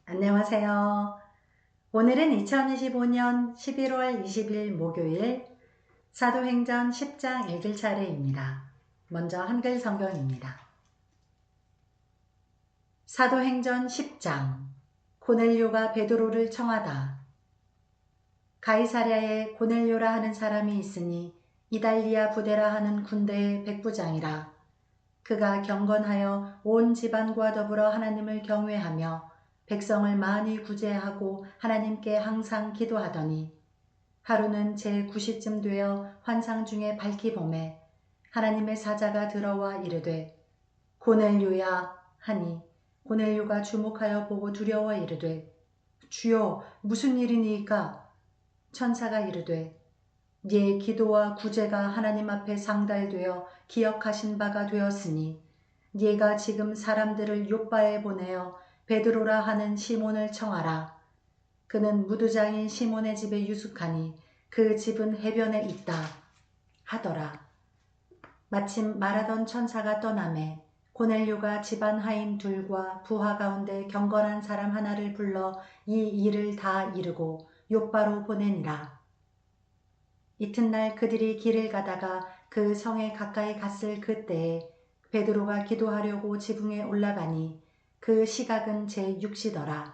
안녕하세요. 오늘은 2025년 11월 20일 목요일 사도행전 10장 읽을 차례입니다. 먼저 한글 성경입니다. 사도행전 10장 고넬료가 베드로를 청하다. 가이사랴에 고넬료라 하는 사람이 있으니 이달리아 부대라 하는 군대의 백부장이라. 그가 경건하여 온 집안과 더불어 하나님을 경외하며 백성을 많이 구제하고 하나님께 항상 기도하더니 하루는 제9시쯤 되어 환상 중에 밝히 보매 하나님의 사자가 들어와 이르되 고넬료야 하니 고넬료가 주목하여 보고 두려워 이르되 주여 무슨 일이니이까? 천사가 이르되 네 기도와 구제가 하나님 앞에 상달되어 기억하신 바가 되었으니 네가 지금 사람들을 요바에 보내어 베드로라 하는 시몬을 청하라. 그는 무두장인 시몬의 집에 유숙하니 그 집은 해변에 있다 하더라. 마침 말하던 천사가 떠나매 고넬료가 집안 하인 둘과 부하 가운데 경건한 사람 하나를 불러 이 일을 다 이르고 요바로 보내니라. 이튿날 그들이 길을 가다가 그 성에 가까이 갔을 그때에 베드로가 기도하려고 지붕에 올라가니 그 시각은 제6시더라.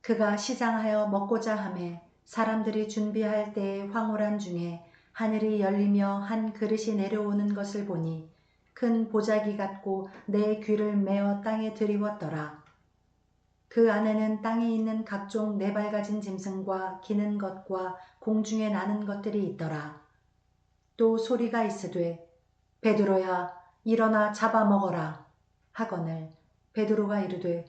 그가 시장하여 먹고자 하매 사람들이 준비할 때에 황홀한 중에 하늘이 열리며 한 그릇이 내려오는 것을 보니 큰 보자기 같고 내 귀를 메어 땅에 들이웠더라. 그 안에는 땅에 있는 각종 네발가진 짐승과 기는 것과 공중에 나는 것들이 있더라. 또 소리가 있으되 베드로야 일어나 잡아먹어라 하거늘 베드로가 이르되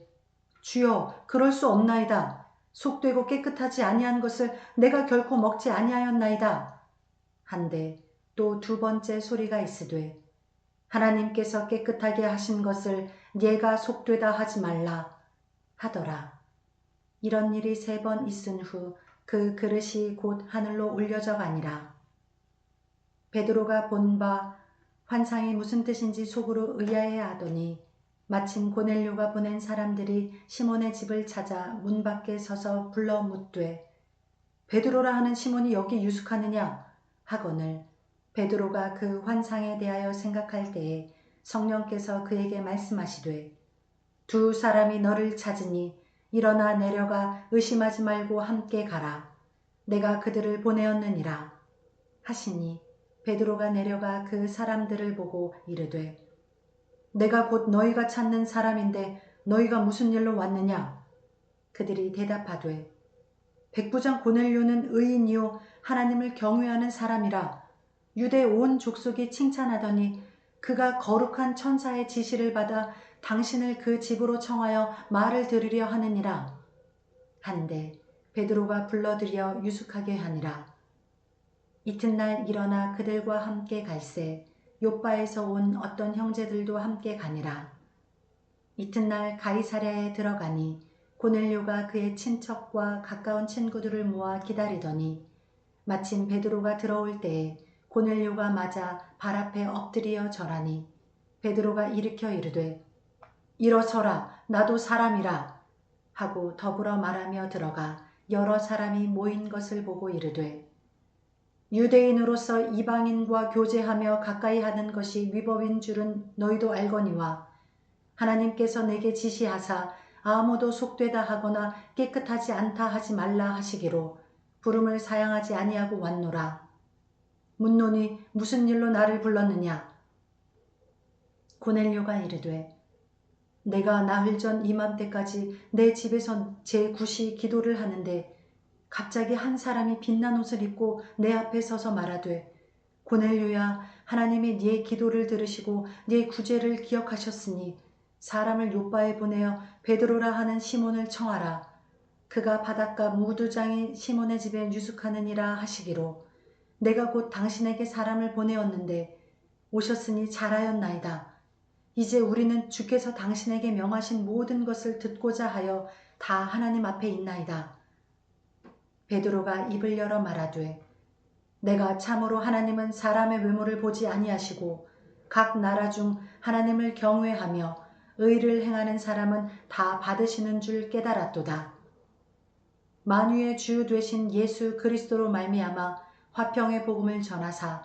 주여 그럴 수 없나이다. 속되고 깨끗하지 아니한 것을 내가 결코 먹지 아니하였나이다. 한데 또 두 번째 소리가 있으되 하나님께서 깨끗하게 하신 것을 네가 속되다 하지 말라 하더라. 이런 일이 3번 있은 후 그 그릇이 곧 하늘로 올려져 가니라. 베드로가 본 바 환상이 무슨 뜻인지 속으로 의아해 하더니 마침 고넬료가 보낸 사람들이 시몬의 집을 찾아 문 밖에 서서 불러 묻되 베드로라 하는 시몬이 여기 유숙하느냐 하거늘 베드로가 그 환상에 대하여 생각할 때에 성령께서 그에게 말씀하시되 두 사람이 너를 찾으니 일어나 내려가 의심하지 말고 함께 가라. 내가 그들을 보내었느니라 하시니 베드로가 내려가 그 사람들을 보고 이르되 내가 곧 너희가 찾는 사람인데 너희가 무슨 일로 왔느냐? 그들이 대답하되 백부장 고넬료는 의인이요 하나님을 경외하는 사람이라. 유대 온 족속이 칭찬하더니 그가 거룩한 천사의 지시를 받아 당신을 그 집으로 청하여 말을 들으려 하느니라. 한데 베드로가 불러들여 유숙하게 하니라. 이튿날 일어나 그들과 함께 갈새 요바에서 온 어떤 형제들도 함께 가니라. 이튿날 가이사랴에 들어가니 고넬료가 그의 친척과 가까운 친구들을 모아 기다리더니 마침 베드로가 들어올 때에 고넬료가 맞아 발 앞에 엎드려 절하니 베드로가 일으켜 이르되 일어서라 나도 사람이라 하고 더불어 말하며 들어가 여러 사람이 모인 것을 보고 이르되 유대인으로서 이방인과 교제하며 가까이 하는 것이 위법인 줄은 너희도 알거니와 하나님께서 내게 지시하사 아무도 속되다 하거나 깨끗하지 않다 하지 말라 하시기로 부름을 사양하지 아니하고 왔노라. 묻노니 무슨 일로 나를 불렀느냐? 고넬료가 이르되 내가 나흘 전 이맘때까지 내 집에서 제9시 기도를 하는데 갑자기 한 사람이 빛난 옷을 입고 내 앞에 서서 말하되 고넬료야 하나님이 네 기도를 들으시고 네 구제를 기억하셨으니 사람을 요바에 보내어 베드로라 하는 시몬을 청하라. 그가 바닷가 무두장인 시몬의 집에 유숙하느니라 하시기로 내가 곧 당신에게 사람을 보내었는데 오셨으니 잘하였나이다. 이제 우리는 주께서 당신에게 명하신 모든 것을 듣고자 하여 다 하나님 앞에 있나이다. 베드로가 입을 열어 말하되 내가 참으로 하나님은 사람의 외모를 보지 아니하시고 각 나라 중 하나님을 경외하며 의를 행하는 사람은 다 받으시는 줄 깨달았도다. 만유의 주 되신 예수 그리스도로 말미암아 화평의 복음을 전하사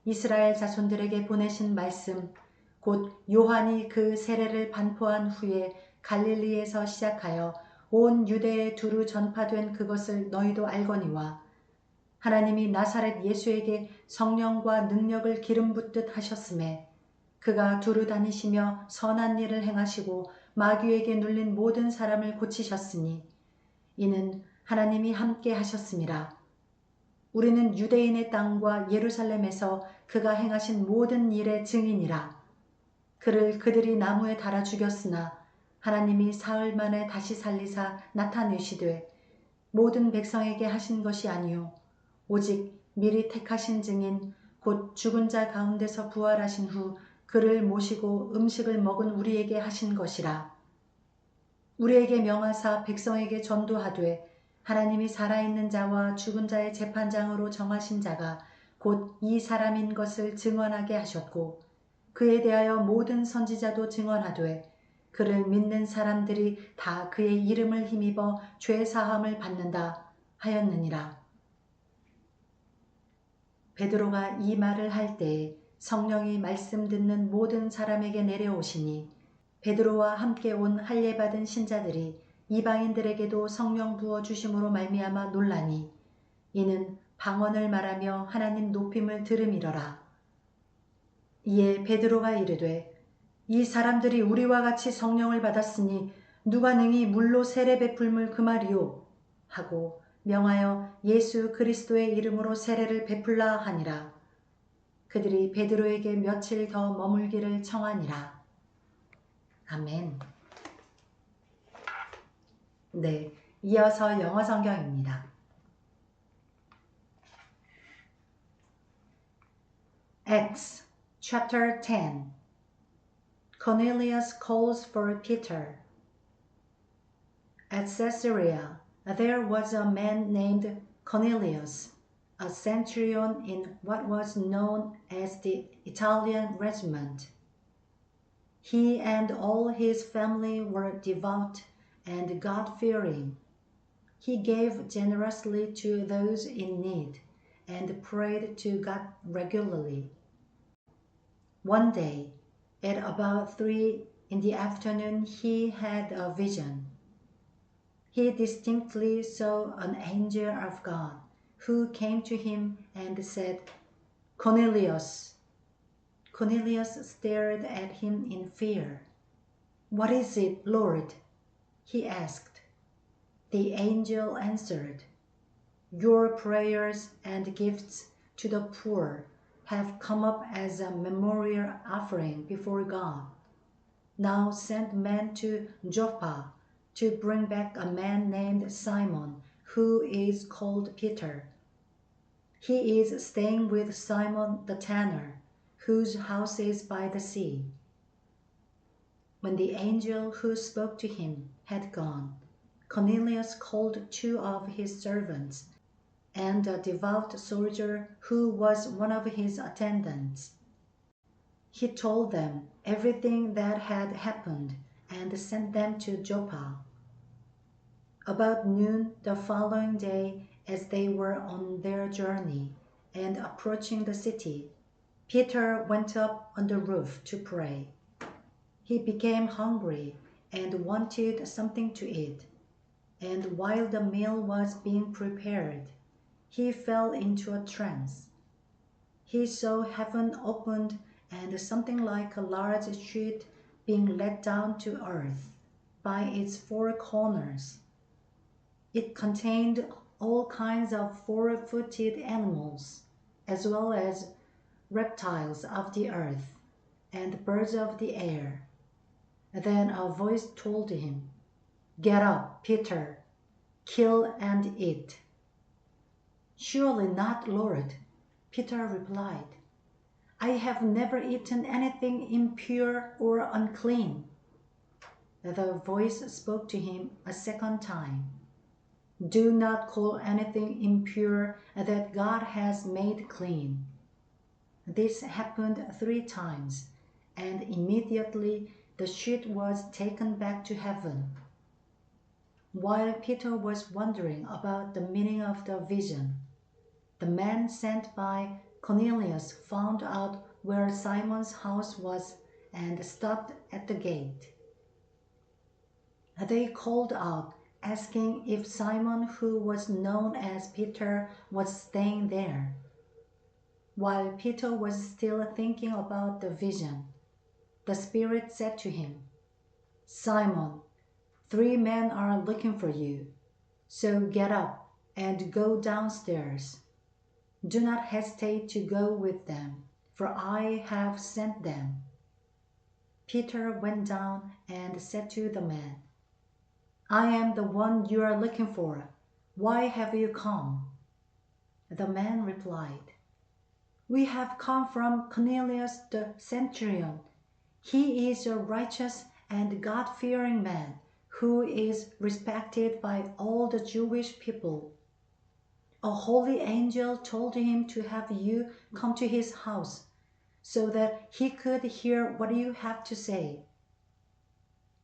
이스라엘 자손들에게 보내신 말씀 곧 요한이 그 세례를 반포한 후에 갈릴리에서 시작하여 온 유대에 두루 전파된 그것을 너희도 알거니와 하나님이 나사렛 예수에게 성령과 능력을 기름 붓듯 하셨음에 그가 두루 다니시며 선한 일을 행하시고 마귀에게 눌린 모든 사람을 고치셨으니 이는 하나님이 함께 하셨음이라. 우리는 유대인의 땅과 예루살렘에서 그가 행하신 모든 일의 증인이라. 그를 그들이 나무에 달아 죽였으나 하나님이 사흘 만에 다시 살리사 나타내시되 모든 백성에게 하신 것이 아니요 오직 미리 택하신 증인 곧 죽은 자 가운데서 부활하신 후 그를 모시고 음식을 먹은 우리에게 하신 것이라. 우리에게 명하사 백성에게 전도하되 하나님이 살아있는 자와 죽은 자의 재판장으로 정하신 자가 곧 이 사람인 것을 증언하게 하셨고 그에 대하여 모든 선지자도 증언하되 그를 믿는 사람들이 다 그의 이름을 힘입어 죄 사함을 받는다 하였느니라. 베드로가 이 말을 할 때에 성령이 말씀 듣는 모든 사람에게 내려오시니 베드로와 함께 온 할례 받은 신자들이 이방인들에게도 성령 부어 주심으로 말미암아 놀라니 이는 방언을 말하며 하나님 높임을 들음이러라. 이에 베드로가 이르되 이 사람들이 우리와 같이 성령을 받았으니 누가 능히 물로 세례 베풀물 그 말이요 하고 명하여 예수 그리스도의 이름으로 세례를 베풀라 하니라. 그들이 베드로에게 며칠 더 머물기를 청하니라. 아멘. 네, 이어서 영어 성경입니다. Acts chapter 10. Cornelius calls for Peter. At Caesarea, there was a man named Cornelius, a centurion in what was known as the Italian regiment. He and all his family were devout and God-fearing. He gave generously to those in need and prayed to God regularly. One day, at about 3 in the afternoon, he had a vision. He distinctly saw an angel of God who came to him and said, Cornelius. Cornelius stared at him in fear. What is it, Lord? He asked. The angel answered, Your prayers and gifts to the poor have come up as a memorial offering before God. Now send men to Joppa to bring back a man named Simon, who is called Peter. He is staying with Simon the tanner, whose house is by the sea. When the angel who spoke to him had gone, Cornelius called 2 of his servants and a devout soldier who was one of his attendants. He told them everything that had happened and sent them to Joppa. About noon the following day, as they were on their journey and approaching the city, Peter went up on the roof to pray. He became hungry and wanted something to eat, and while the meal was being prepared, he fell into a trance. He saw heaven opened and something like a large sheet being let down to earth by its 4 corners. It contained all kinds of 4-footed animals, as well as reptiles of the earth and birds of the air. Then a voice told him, Get up, Peter, kill and eat. Surely not, Lord, Peter replied. I have never eaten anything impure or unclean. The voice spoke to him a second time. Do not call anything impure that God has made clean. This happened 3 times, and immediately the sheet was taken back to heaven. While Peter was wondering about the meaning of the vision, the man sent by Cornelius found out where Simon's house was and stopped at the gate. They called out, asking if Simon, who was known as Peter, was staying there. While Peter was still thinking about the vision, the Spirit said to him, "Simon, 3 men are looking for you. So get up and go downstairs. Do not hesitate to go with them, for I have sent them." Peter went down and said to the man, "I am the one you are looking for. Why have you come?" The man replied, "We have come from Cornelius the centurion. He is a righteous and God-fearing man who is respected by all the Jewish people. A holy angel told him to have you come to his house so that he could hear what you have to say."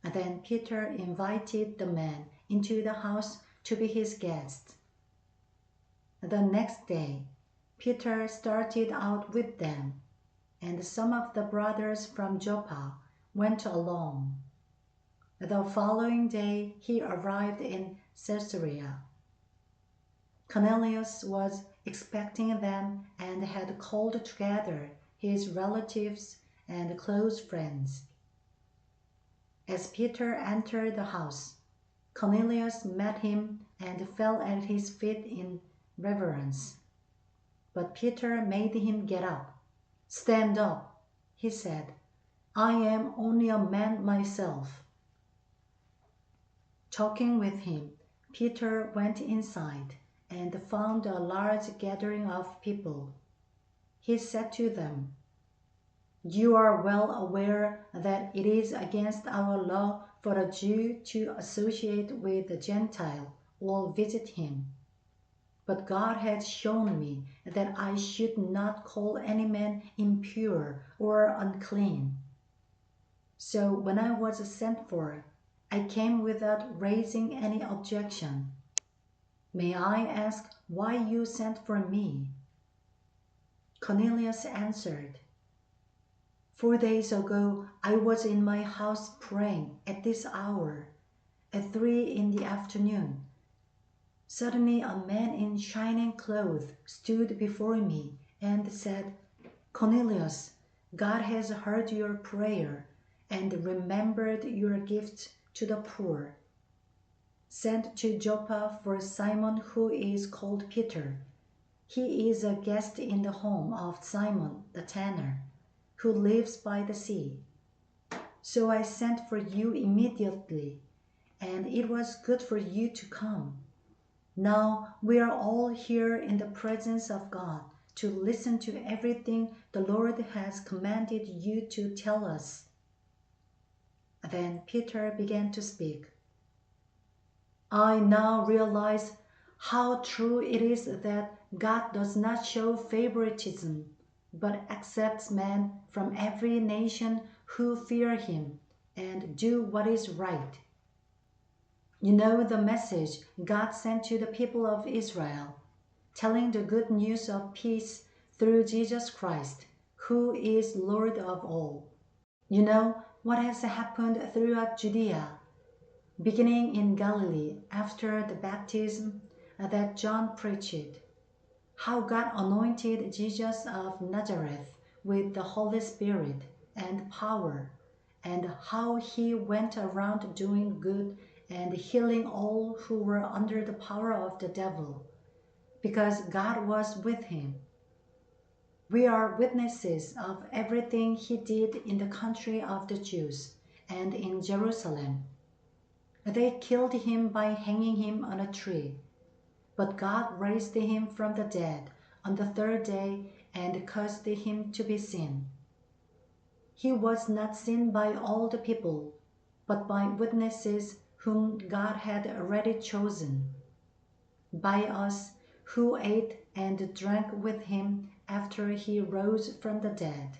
Then Peter invited the man into the house to be his guest. The next day, Peter started out with them, and some of the brothers from Joppa went along. The following day he arrived in Caesarea. Cornelius was expecting them and had called together his relatives and close friends. As Peter entered the house, Cornelius met him and fell at his feet in reverence. But Peter made him get up. "Stand up," he said. "I am only a man myself." Talking with him, Peter went inside and found a large gathering of people. He said to them, "You are well aware that it is against our law for a Jew to associate with a Gentile or visit him. But God has shown me that I should not call any man impure or unclean. So when I was sent for, I came without raising any objection. May I ask why you sent for me?" Cornelius answered, "4 days ago I was in my house praying at this hour, at 3 in the afternoon. Suddenly a man in shining clothes stood before me and said, 'Cornelius, God has heard your prayer and remembered your gift to the poor. Send to Joppa for Simon, who is called Peter. He is a guest in the home of Simon the tanner, who lives by the sea.' So I sent for you immediately, and it was good for you to come. Now we are all here in the presence of God to listen to everything the Lord has commanded you to tell us." Then Peter began to speak. "I now realize how true it is that God does not show favoritism, but accepts men from every nation who fear him and do what is right. You know the message God sent to the people of Israel, telling the good news of peace through Jesus Christ, who is Lord of all. You know what has happened throughout Judea, beginning in Galilee after the baptism that John preached, how God anointed Jesus of Nazareth with the Holy Spirit and power, and how he went around doing good and healing all who were under the power of the devil, because God was with him. We are witnesses of everything he did in the country of the Jews and in Jerusalem. They killed him by hanging him on a tree, but God raised him from the dead on the 3rd day and caused him to be seen. He was not seen by all the people, but by witnesses whom God had already chosen, by us who ate and drank with him after he rose from the dead.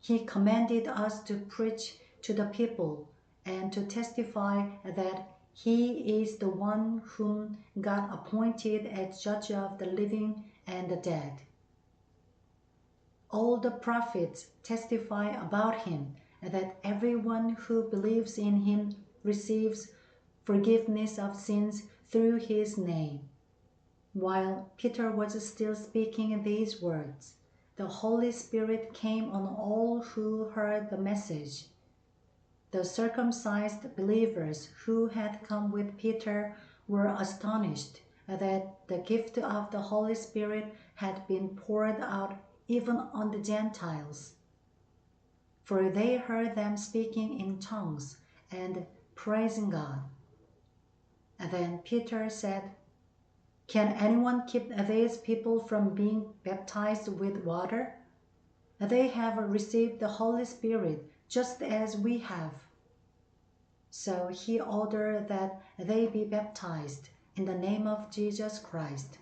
He commanded us to preach to the people and to testify that He is the one whom God appointed as judge of the living and the dead. All the prophets testify about him that everyone who believes in him receives forgiveness of sins through his name. While Peter was still speaking these words, the Holy Spirit came on all who heard the message. The circumcised believers who had come with Peter were astonished that the gift of the Holy Spirit had been poured out even on the Gentiles. For they heard them speaking in tongues and praising God. And then Peter said, "Can anyone keep these people from being baptized with water? They have received the Holy Spirit just as we have." So he ordered that they be baptized in the name of Jesus Christ.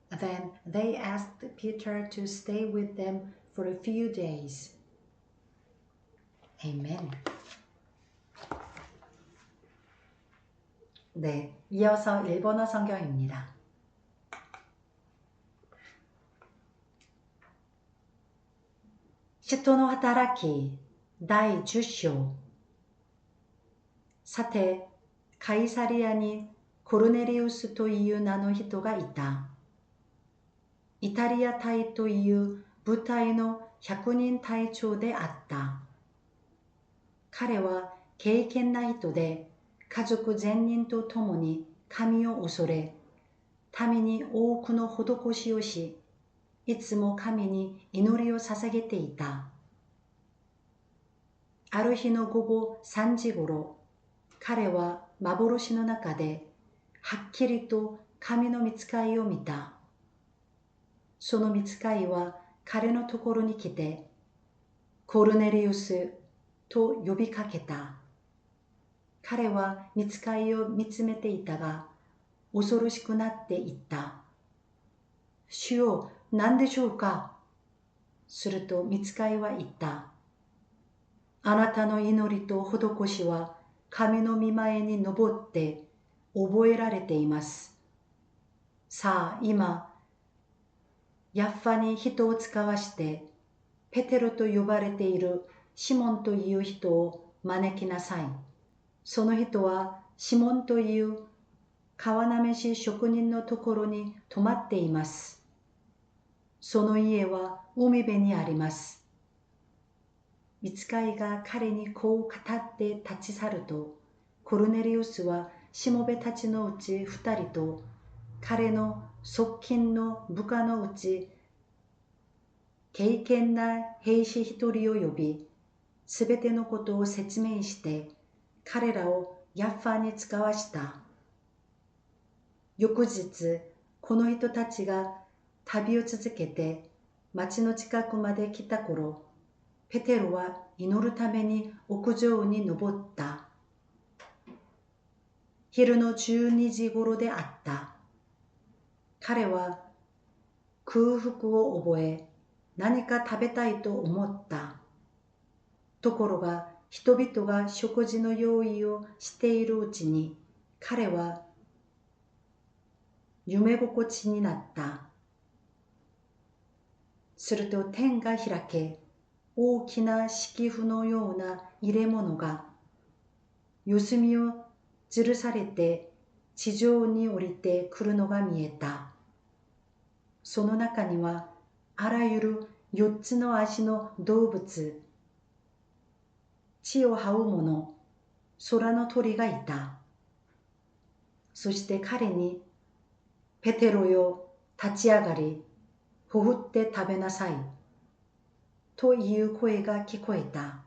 Then they asked Peter to stay with them for a few days. Amen. 네, 이어서 일본어 성경입니다. 使徒の働き第10章。さて、カイサリアにコルネリウスという名の人がいた。イタリア隊という部隊の100人隊長であった。彼は敬虔な人で、家族全人と共に神を恐れ、民に多くの施しをし、いつも神に祈りを捧げていた。ある日の午後3時ごろ、彼は幻の中ではっきりと神の御使いを見た。その御使いは彼のところに来て、コルネリウスと呼びかけた。彼は御使いを見つめていたが、恐ろしくなっていった。主よ、何でしょうか。すると御使いは言った。あなたの祈りと施しは神の御前に登って覚えられています。さあ今、ヤッファに人を使わしてペテロと呼ばれているシモンという人を招きなさい。その人はシモンという川なめし職人のところに泊まっています。その家は海辺にあります。御使いが彼にこう語って立ち去ると、コルネリウスはしもべたちのうち2人と彼の側近の部下のうち敬虔な兵士1人を呼び、すべてのことを説明して彼らをヤッファに使わした。翌日、この人たちが旅を続けて町の近くまで来た頃、ペテロは祈るために屋上に登った。昼の12時頃であった。彼は空腹を覚え、何か食べたいと思った。ところが、人々が食事の用意をしているうちに、彼は夢心地になった。すると天が開け、大きな敷布のような入れ物が、四隅を吊るされて地上に降りてくるのが見えた。その中には、あらゆる4つの足の動物、地を這う者、空の鳥がいた。そして彼に、ペテロよ、立ち上がり、ほふって食べなさい。という声が聞こえた。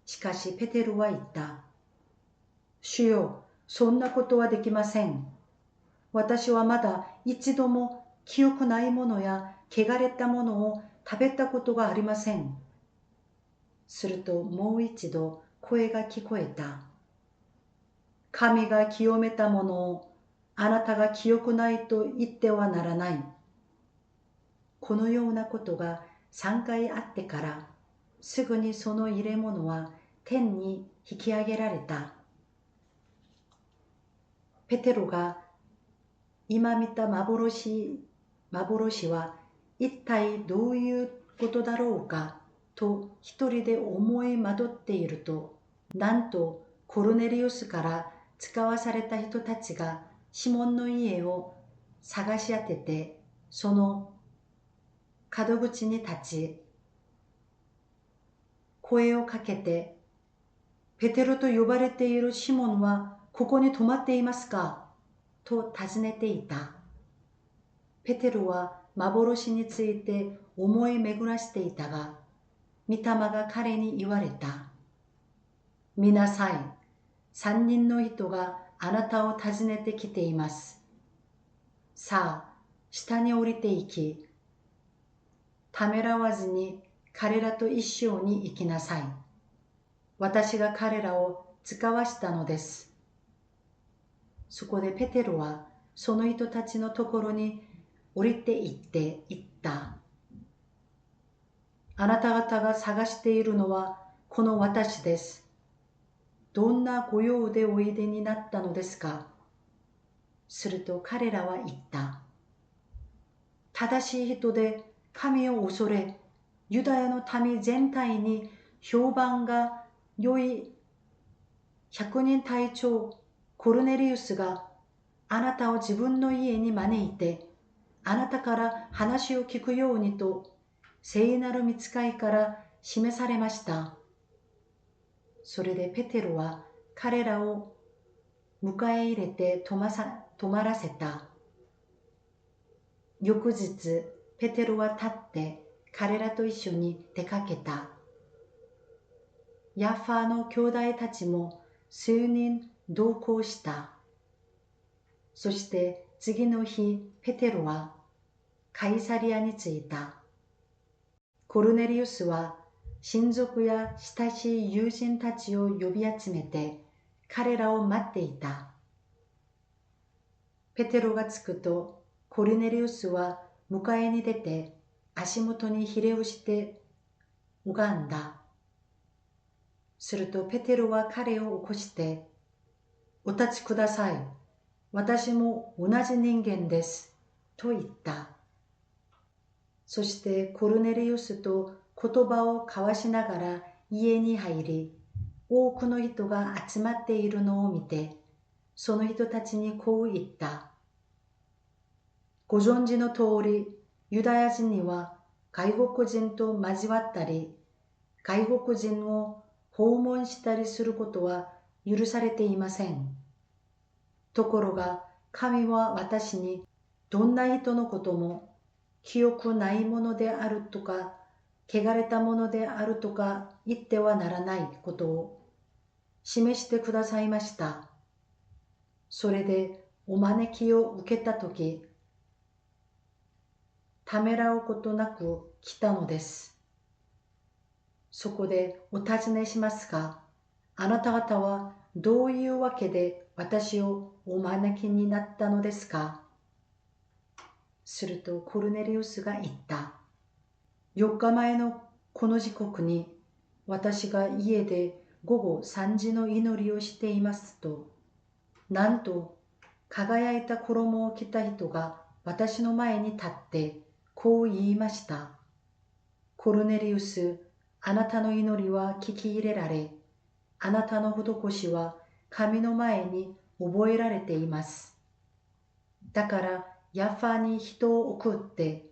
しかしペテロは言った。主よ、そんなことはできません。私はまだ一度も清くないものや汚れたものを食べたことがありません。するともう一度声が聞こえた。神が清めたものをあなたが清くないと言ってはならない。このようなことが3回あってから、すぐにその入れ物は天に引き上げられた。ペテロが今見た幻は一体どういうことだろうかと一人で思い惑っていると、なんとコルネリウスから使わされた人たちがシモンの家を探し当てて、その門口に立ち、声をかけて、ペテロと呼ばれているシモンはここに泊まっていますかと尋ねていた。ペテロは幻について思い巡らしていたが、御霊が彼に言われた。見なさい。3人の人があなたを訪ねてきています。さあ、下に降りていき、ためらわずに彼らと一緒に行きなさい。私が彼らを使わしたのです。そこでペテロはその人たちのところに降りて行って言った。あなた方が探しているのはこの私です。どんなご用でおいでになったのですか。すると彼らは言った。正しい人で神を恐れ、ユダヤの民全体に評判が良い100人隊長コルネリウスがあなたを自分の家に招いて、あなたから話を聞くようにと聖なる御使いから示されました。それでペテロは彼らを迎え入れて泊まらせた。翌日、ペテロは立って彼らと一緒に出かけた。ヤッファの兄弟たちも数人同行した。そして次の日、ペテロはカイサリアに着いた。コルネリウスは親族や親しい友人たちを呼び集めて彼らを待っていた。ペテロが着くと、コルネリウスは迎えに出て足元にひれをして拝んだ。するとペテロは彼を起こして、お立ちください。私も同じ人間です。と言った。そしてコルネリウスと言葉を交わしながら家に入り、多くの人が集まっているのを見て、その人たちにこう言った。ご存知の通り、ユダヤ人には外国人と交わったり、外国人を訪問したりすることは許されていません。ところが、神は私にどんな人のことも記憶ないものであるとか、汚れたものであるとか言ってはならないことを示してくださいました。それでお招きを受けたとき、ためらうことなく来たのです。そこでお尋ねしますが、あなた方はどういうわけで私をお招きになったのですか。するとコルネリウスが言った。4日前のこの時刻に私が家で午後3時の祈りをしていますと、なんと輝いた衣を着た人が私の前に立ってこう言いました。コルネリウス、あなたの祈りは聞き入れられ、あなたの施しは神の前に覚えられています。だからヤッファに人を送って、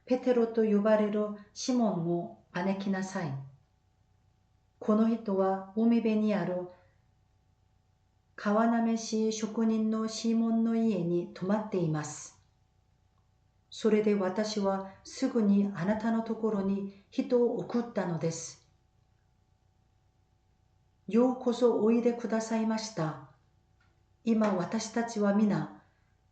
ペテロと呼ばれるシモンを招きなさい。この人は海辺にある川なめし職人のシモンの家に泊まっています。それで私はすぐにあなたのところに人を送ったのです。ようこそおいでくださいました。今私たちは皆、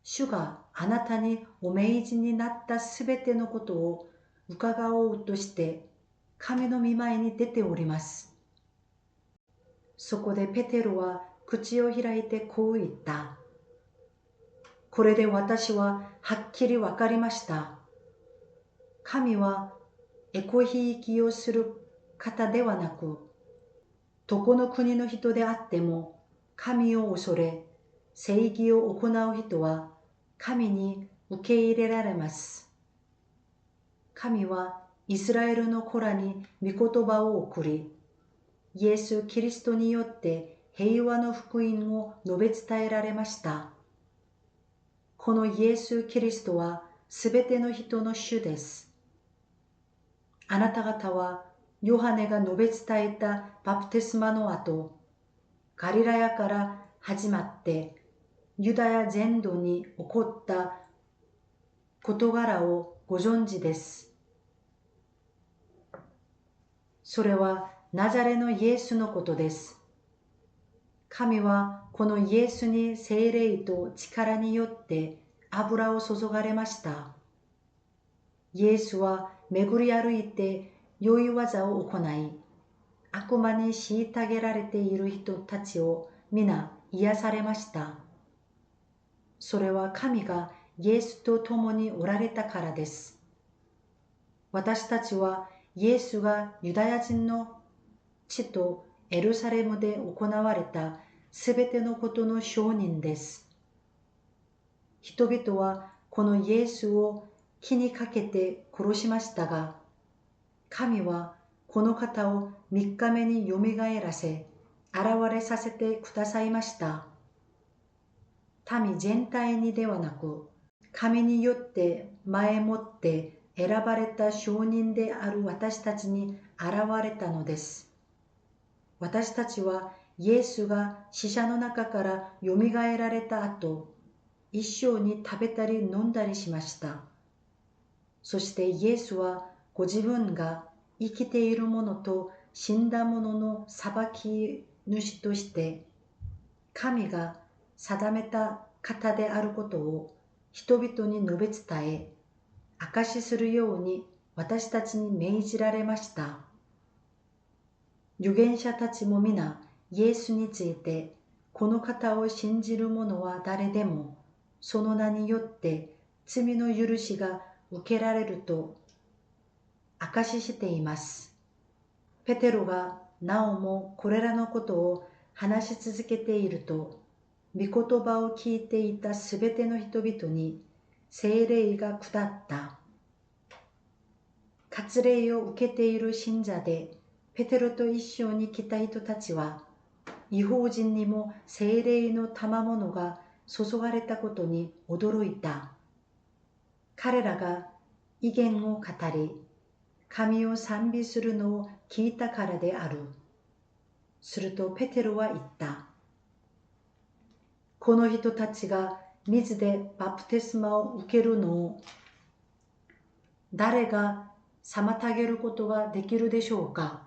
主があなたにお命じになったすべてのことを伺おうとして神の御前に出ております。そこでペテロは口を開いてこう言った。これで私ははっきりわかりました。神はエコひいきをする方ではなく、どこの国の人であっても神を恐れ、正義を行う人は神に受け入れられます。神はイスラエルの子らに御言葉を送り、イエス・キリストによって平和の福音を述べ伝えられました。このイエス・キリストはすべての人の主です。あなた方はヨハネが述べ伝えたバプテスマの後、ガリラヤから始まってユダヤ全土に起こった事柄をご存知です。それはナザレのイエスのことです。神はこのイエスに聖霊と力によって油を注がれました。イエスは巡り歩いて良い技を行い、悪魔に虐げられている人たちを皆癒されました。それは神がイエスと共におられたからです。私たちはイエスがユダヤ人の地とエルサレムで行われたすべてのことの証人です。人々はこのイエスを木にかけて殺しましたが、神はこの方を3日目によみがえらせ、現れさせてくださいました。民全体にではなく、神によって前もって選ばれた証人である私たちに現れたのです。私たちはイエスが死者の中からよみがえられた後、一緒に食べたり飲んだりしました。そしてイエスはご自分が生きている者と死んだ者の裁き主として神が定めた方であることを人々に述べ伝え、証しするように私たちに命じられました。預言者たちも皆イエスについて、この方を信じる者は誰でもその名によって罪の許しが受けられると証ししています。ペテロがなおもこれらのことを話し続けていると、御言葉を聞いていたすべての人々に聖霊が下った。割礼を受けている信者でペテロと一緒に来た人たちは、異邦人にも聖霊の賜物が注がれたことに驚いた。彼らが異言を語り、神を賛美するのを聞いたからである。するとペテロは言った。この人たちが水でバプテスマを受けるのを誰が妨げることができるでしょうか。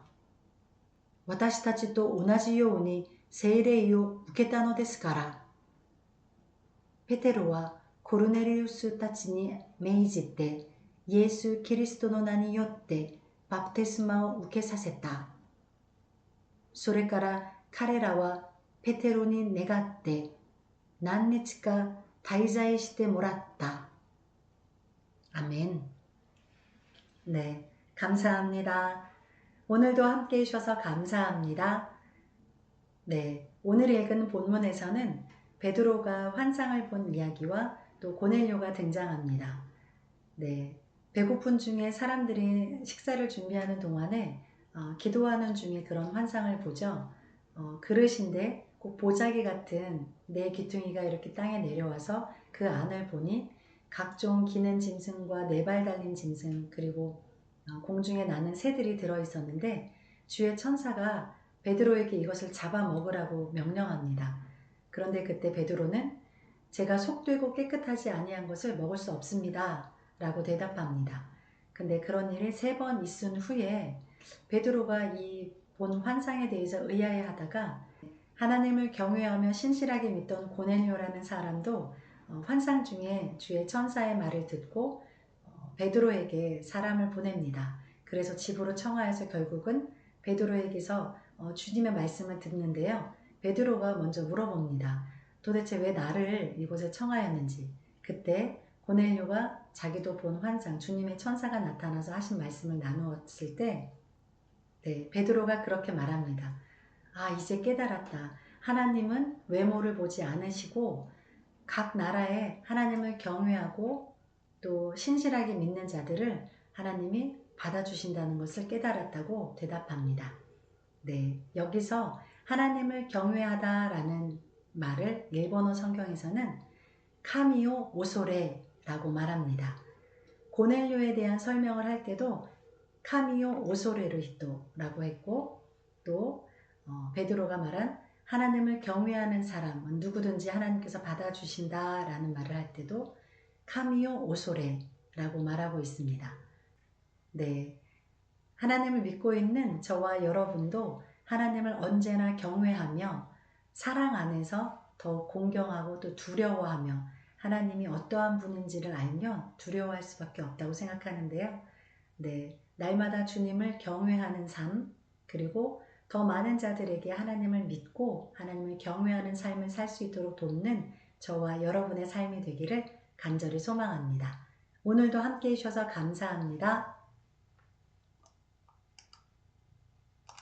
私たちと同じように聖霊を受けたのですから。ペテロはコルネリウスたちに命じてイエス・キリストの名によってバプテスマを受けさせた。それから彼らはペテロに願って何日か滞在してもらった。아멘. 네, 감사합니다. 오늘도 함께 해주셔서 감사합니다. 네, 오늘 읽은 본문에서는 베드로가 환상을 본 이야기와 또 고넬료가 등장합니다. 네, 배고픈 중에 사람들이 식사를 준비하는 동안에 기도하는 중에 그런 환상을 보죠. 그릇인데 꼭 보자기 같은 네 귀퉁이가 이렇게 땅에 내려와서 그 안을 보니 각종 기는 짐승과 네 발 달린 짐승, 그리고 공중에 나는 새들이 들어있었는데 주의 천사가 베드로에게 이것을 잡아먹으라고 명령합니다. 그런데 그때 베드로는 제가 속되고 깨끗하지 아니한 것을 먹을 수 없습니다 라고 대답합니다. 근데 그런 일이 3번 있은 후에 베드로가 이 본 환상에 대해서 의아해하다가 하나님을 경외하며 신실하게 믿던 고넬료라는 사람도 환상 중에 주의 천사의 말을 듣고 베드로에게 사람을 보냅니다. 그래서 집으로 청하여서 결국은 베드로에게서 주님의 말씀을 듣는데요. 베드로가 먼저 물어봅니다. 도대체 왜 나를 이곳에 청하였는지. 그때 고넬료가 자기도 본 환상, 주님의 천사가 나타나서 하신 말씀을 나누었을 때 베드로가 그렇게 말합니다. 아, 이제 깨달았다. 하나님은 외모를 보지 않으시고 각 나라에 하나님을 경외하고 또 신실하게 믿는 자들을 하나님이 받아주신다는 것을 깨달았다고 대답합니다. 네, 여기서 하나님을 경외하다라는 말을 일본어 성경에서는 카미오 오소레라고 말합니다. 고넬료에 대한 설명을 할 때도 카미오 오소레르 히토라고 했고, 또 베드로가 말한 하나님을 경외하는 사람은 누구든지 하나님께서 받아주신다라는 말을 할 때도 카미오 오소레라고 말하고 있습니다. 네, 하나님을 믿고 있는 저와 여러분도 하나님을 언제나 경외하며 사랑 안에서 더 공경하고 또 두려워하며 하나님이 어떠한 분인지를 알면 두려워할 수밖에 없다고 생각하는데요. 네, 날마다 주님을 경외하는 삶, 그리고 더 많은 자들에게 하나님을 믿고 하나님을 경외하는 삶을 살 수 있도록 돕는 저와 여러분의 삶이 되기를 간절히 소망합니다. 오늘도 함께 해주셔서 감사합니다.